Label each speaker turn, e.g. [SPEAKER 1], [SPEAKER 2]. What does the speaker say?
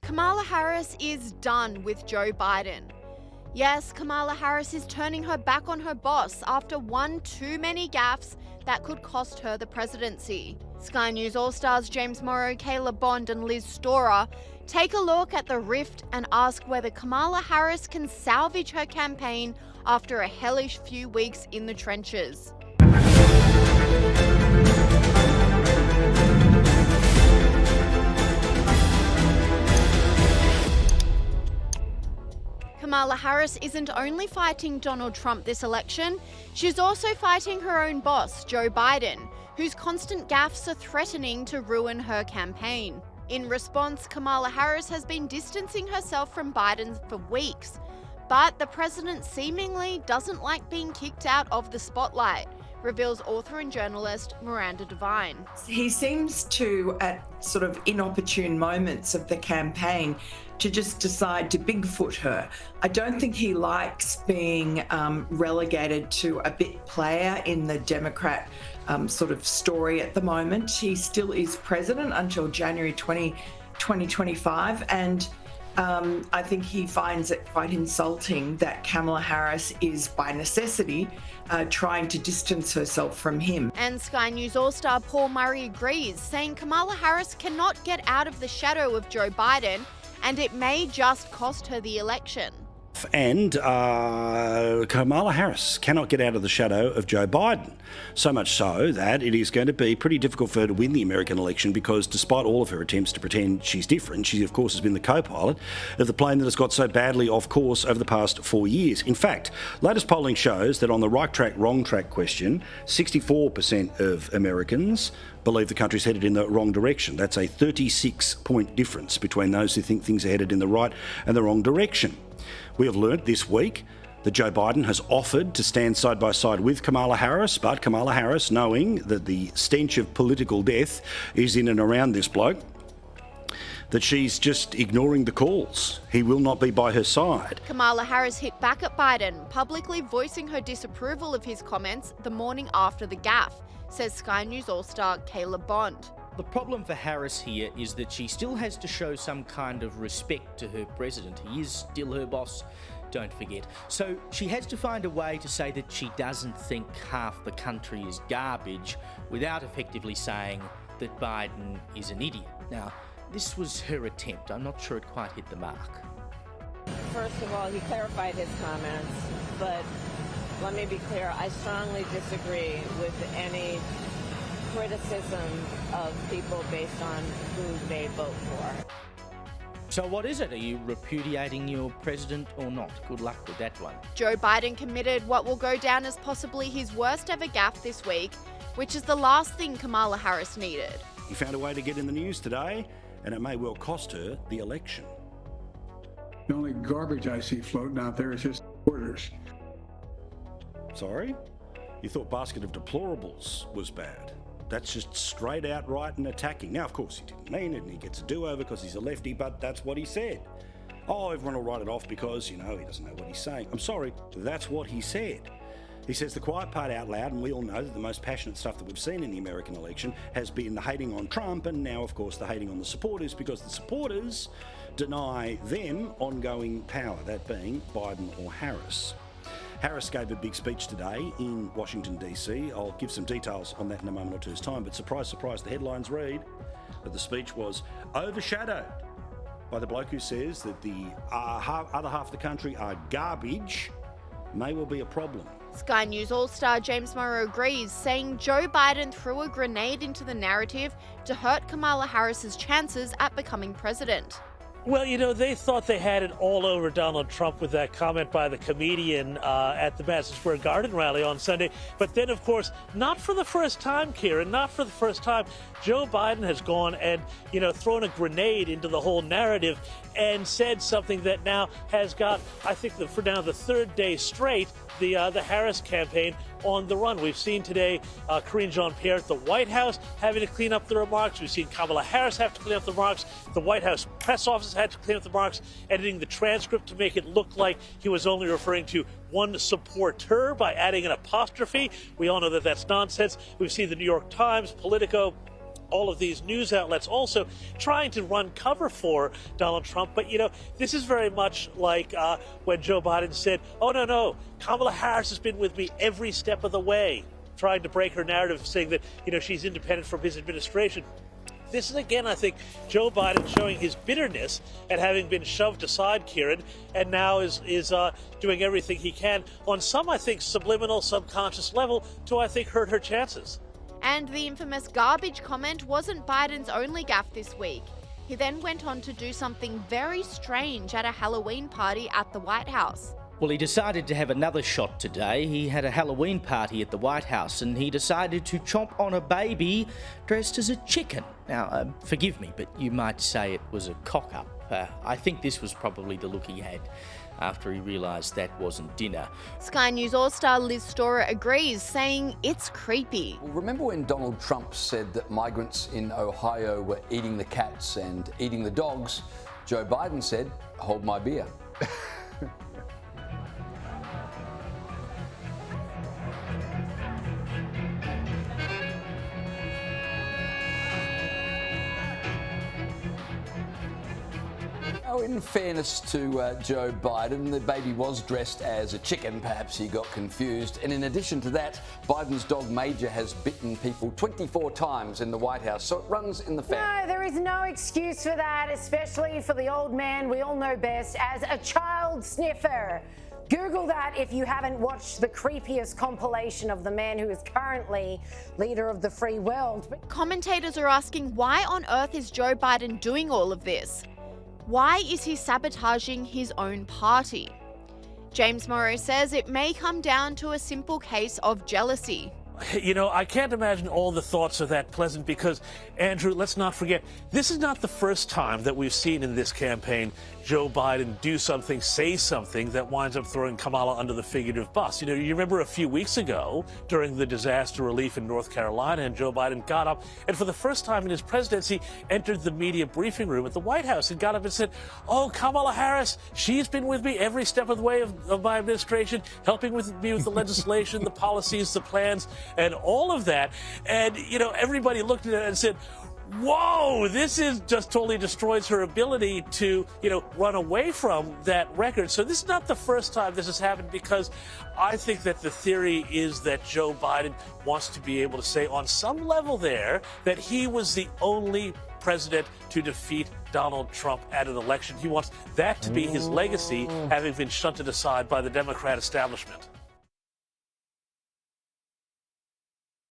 [SPEAKER 1] Kamala Harris is done with Joe Biden. Yes, Kamala Harris is turning her back on her boss after one too many gaffes that could cost her the presidency. Sky News All Stars James Morrow, Kayla Bond and Liz Storer take a look at the rift and ask whether Kamala Harris can salvage her campaign after a hellish few weeks in the trenches. Kamala Harris isn't only fighting Donald Trump this election, she's also fighting her own boss, Joe Biden, whose constant gaffes are threatening to ruin her campaign. In response, Kamala Harris has been distancing herself from Biden for weeks, but the president seemingly doesn't like being kicked out of the spotlight, reveals author and journalist Miranda Devine.
[SPEAKER 2] He seems to, at sort of inopportune moments of the campaign, to just decide to Bigfoot her. I don't think he likes being relegated to a bit player in the Democrat sort of story at the moment. He still is president until January 2025, and I think he finds it quite insulting that Kamala Harris is, by necessity, trying to distance herself from him.
[SPEAKER 1] And Sky News All-Star Paul Murray agrees, saying Kamala Harris cannot get out of the shadow of Joe Biden, and it may just cost her the election.
[SPEAKER 3] And Kamala Harris cannot get out of the shadow of Joe Biden. So much so that it is going to be pretty difficult for her to win the American election because despite all of her attempts to pretend she's different, she of course has been the co-pilot of the plane that has got so badly off course over the past 4 years. In fact, latest polling shows that on the right track, wrong track question, 64% of Americans believe the country's headed in the wrong direction. That's a 36-point difference between those who think things are headed in the right and the wrong direction. We have learnt this week that Joe Biden has offered to stand side by side with Kamala Harris, but Kamala Harris, knowing that the stench of political death is in and around this bloke, that she's just ignoring the calls. He will not be by her side.
[SPEAKER 1] Kamala Harris hit back at Biden, publicly voicing her disapproval of his comments the morning after the gaffe, says Sky News All-Star Kayla Bond.
[SPEAKER 4] The problem for Harris here is that she still has to show some kind of respect to her president. He is still her boss, don't forget. So she has to find a way to say that she doesn't think half the country is garbage without effectively saying that Biden is an idiot. Now, this was her attempt. I'm not sure it quite hit the mark.
[SPEAKER 5] First of all, he clarified his comments, but let me be clear, I strongly disagree with any criticism of people based on who they vote for.
[SPEAKER 4] So what is it? Are you repudiating your president or not? Good luck with that one.
[SPEAKER 1] Joe Biden committed what will go down as possibly his worst ever gaffe this week, which is the last thing Kamala Harris needed.
[SPEAKER 3] He found a way to get in the news today, and it may well cost her the election.
[SPEAKER 6] The only garbage I see floating out there is just orders.
[SPEAKER 3] Sorry? You thought basket of deplorables was bad. That's just straight out right and attacking. Now, of course, he didn't mean it and he gets a do-over because he's a lefty, but that's what he said. Oh, everyone will write it off because, he doesn't know what he's saying. I'm sorry, that's what he said. He says the quiet part out loud, and we all know that the most passionate stuff that we've seen in the American election has been the hating on Trump and now, of course, the hating on the supporters because the supporters deny them ongoing power, that being Biden or Harris. Harris gave a big speech today in Washington, D.C. I'll give some details on that in a moment or two's time, but surprise, surprise, the headlines read that the speech was overshadowed by the bloke who says that the other half of the country are garbage, may well be a problem.
[SPEAKER 1] Sky News All-Star James Morrow agrees, saying Joe Biden threw a grenade into the narrative to hurt Kamala Harris's chances at becoming president.
[SPEAKER 7] Well, they thought they had it all over Donald Trump with that comment by the comedian at the Madison Square Garden rally on Sunday. But then, of course, not for the first time, Kieran, not for the first time, Joe Biden has gone and, thrown a grenade into the whole narrative and said something that now has got, I think, for now the third day straight, the Harris campaign on the run. We've seen today Karine Jean-Pierre at the White House having to clean up the remarks. We've seen Kamala Harris have to clean up the remarks. The White House press office had to clean up the remarks, editing the transcript to make it look like he was only referring to one supporter by adding an apostrophe. We all know that that's nonsense. We've seen the New York Times, Politico, all of these news outlets also trying to run cover for Donald Trump. But, this is very much like when Joe Biden said, oh, no, Kamala Harris has been with me every step of the way, trying to break her narrative, saying that, she's independent from his administration. This is, again, I think, Joe Biden showing his bitterness at having been shoved aside, Kieran, and now is doing everything he can on some, I think, subliminal, subconscious level to, I think, hurt her chances.
[SPEAKER 1] And the infamous garbage comment wasn't Biden's only gaffe this week. He then went on to do something very strange at a Halloween party at the White House.
[SPEAKER 4] Well, he decided to have another shot today. He had a Halloween party at the White House and he decided to chomp on a baby dressed as a chicken. Now, forgive me, but you might say it was a cock-up. I think this was probably the look he had after he realised that wasn't dinner.
[SPEAKER 1] Sky News All-Star Liz Storer agrees, saying it's creepy.
[SPEAKER 8] Well, remember when Donald Trump said that migrants in Ohio were eating the cats and eating the dogs? Joe Biden said, hold my beer. Oh, in fairness to Joe Biden, the baby was dressed as a chicken. Perhaps he got confused. And in addition to that, Biden's dog Major has bitten people 24 times in the White House, so it runs in the family.
[SPEAKER 9] No, there is no excuse for that, especially for the old man we all know best as a child sniffer. Google that if you haven't watched the creepiest compilation of the man who is currently leader of the free world. But
[SPEAKER 1] commentators are asking, why on earth is Joe Biden doing all of this? Why is he sabotaging his own party? James Morrow says it may come down to a simple case of jealousy.
[SPEAKER 7] I can't imagine all the thoughts are that pleasant because, Andrew, let's not forget, this is not the first time that we've seen in this campaign Joe Biden do something, say something that winds up throwing Kamala under the figurative bus. You remember a few weeks ago during the disaster relief in North Carolina, and Joe Biden got up and for the first time in his presidency entered the media briefing room at the White House and got up and said, oh, Kamala Harris, she's been with me every step of the way of my administration, helping me with the legislation, the policies, the plans, and all of that. And, everybody looked at it and said, whoa, this is just totally destroys her ability to, run away from that record. So this is not the first time this has happened, because I think that the theory is that Joe Biden wants to be able to say on some level there that he was the only president to defeat Donald Trump at an election. He wants that to be his legacy, having been shunted aside by the Democrat establishment.